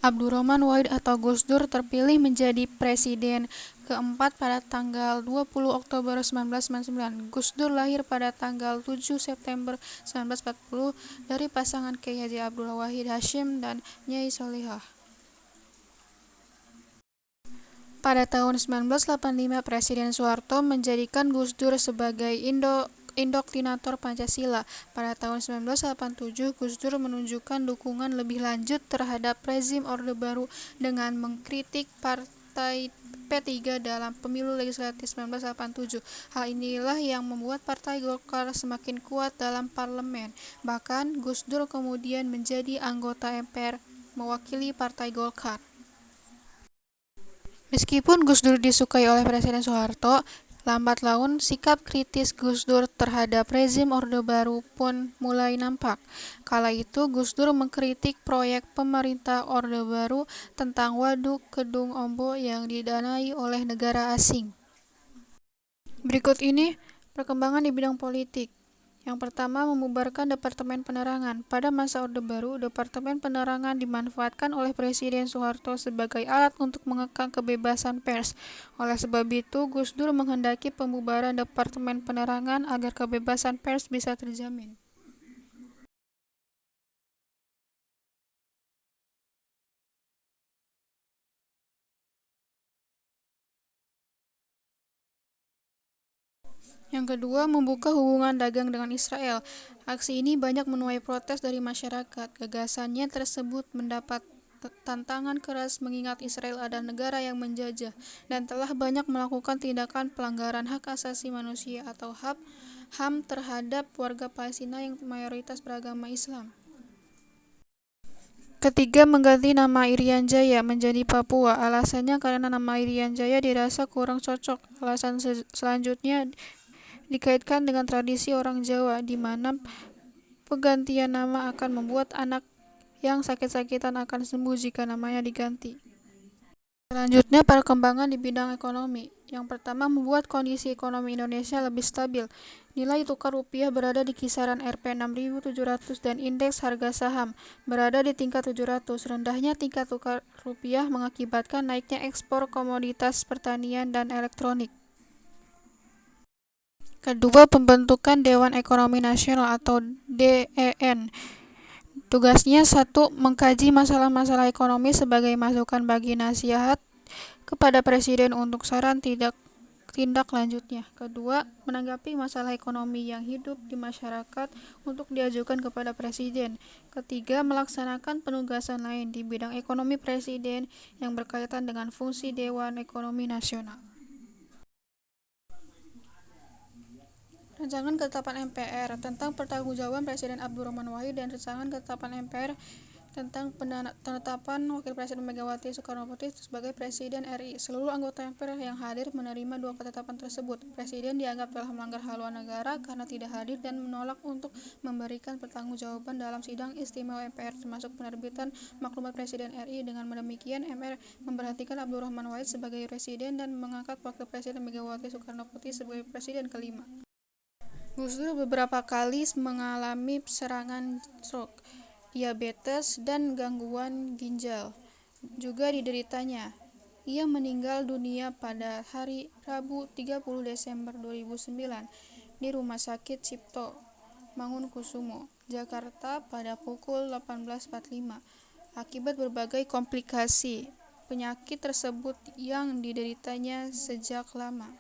Abdurrahman Wahid atau Gus Dur terpilih menjadi presiden keempat pada tanggal 20 Oktober 1999. Gus Dur lahir pada tanggal 7 September 1940 dari pasangan Kiai Haji Abdul Wahid Hasyim dan Nyai Solihah. Pada tahun 1985, Presiden Soeharto menjadikan Gus Dur sebagai indoktrinator Pancasila. Pada tahun 1987, Gus Dur menunjukkan dukungan lebih lanjut terhadap rezim Orde Baru dengan mengkritik Partai P3 dalam pemilu legislatif 1987. Hal inilah yang membuat Partai Golkar semakin kuat dalam parlemen. Bahkan, Gus Dur kemudian menjadi anggota MPR mewakili Partai Golkar. Meskipun Gus Dur disukai oleh Presiden Soeharto, lambat laun sikap kritis Gus Dur terhadap rezim Orde Baru pun mulai nampak. Kala itu Gus Dur mengkritik proyek pemerintah Orde Baru tentang Waduk Kedung Ombo yang didanai oleh negara asing. Berikut ini perkembangan di bidang politik. Yang pertama, membubarkan Departemen Penerangan. Pada masa Orde Baru, Departemen Penerangan dimanfaatkan oleh Presiden Soeharto sebagai alat untuk mengekang kebebasan pers. Oleh sebab itu, Gus Dur menghendaki pembubaran Departemen Penerangan agar kebebasan pers bisa terjamin. Yang kedua, membuka hubungan dagang dengan Israel. Aksi ini banyak menuai protes dari masyarakat. Gagasannya tersebut mendapat tantangan keras mengingat Israel adalah negara yang menjajah dan telah banyak melakukan tindakan pelanggaran hak asasi manusia atau HAM terhadap warga Palestina yang mayoritas beragama Islam. Ketiga, mengganti nama Irian Jaya menjadi Papua. Alasannya karena nama Irian Jaya dirasa kurang cocok. Alasan selanjutnya dikaitkan dengan tradisi orang Jawa, di mana penggantian nama akan membuat anak yang sakit-sakitan akan sembuh jika namanya diganti. Selanjutnya, perkembangan di bidang ekonomi. Yang pertama, membuat kondisi ekonomi Indonesia lebih stabil. Nilai tukar rupiah berada di kisaran Rp 6.700 dan indeks harga saham berada di tingkat 700. Rendahnya tingkat tukar rupiah mengakibatkan naiknya ekspor komoditas pertanian dan elektronik. Kedua, pembentukan Dewan Ekonomi Nasional atau DEN. Tugasnya satu, mengkaji masalah-masalah ekonomi sebagai masukan bagi nasihat kepada Presiden untuk saran tindak lanjutnya. Kedua, menanggapi masalah ekonomi yang hidup di masyarakat untuk diajukan kepada Presiden. Ketiga, melaksanakan penugasan lain di bidang ekonomi Presiden yang berkaitan dengan fungsi Dewan Ekonomi Nasional. Rancangan Ketetapan MPR tentang Pertanggungjawaban Presiden Abdurrahman Wahid dan Rancangan Ketetapan MPR tentang penetapan Wakil Presiden Megawati Soekarnoputri sebagai Presiden RI. Seluruh anggota MPR yang hadir menerima dua ketetapan tersebut. Presiden dianggap telah melanggar haluan negara karena tidak hadir dan menolak untuk memberikan pertanggungjawaban dalam sidang istimewa MPR, termasuk penerbitan maklumat Presiden RI. Dengan demikian, MPR memberhentikan Abdurrahman Wahid sebagai Presiden dan mengangkat Wakil Presiden Megawati Soekarnoputri sebagai Presiden kelima. Gus Dur beberapa kali mengalami serangan stroke, diabetes, dan gangguan ginjal juga dideritanya. Ia meninggal dunia pada hari Rabu 30 Desember 2009 di Rumah Sakit Cipto Mangunkusumo, Jakarta pada pukul 18.45 akibat berbagai komplikasi penyakit tersebut yang dideritanya sejak lama.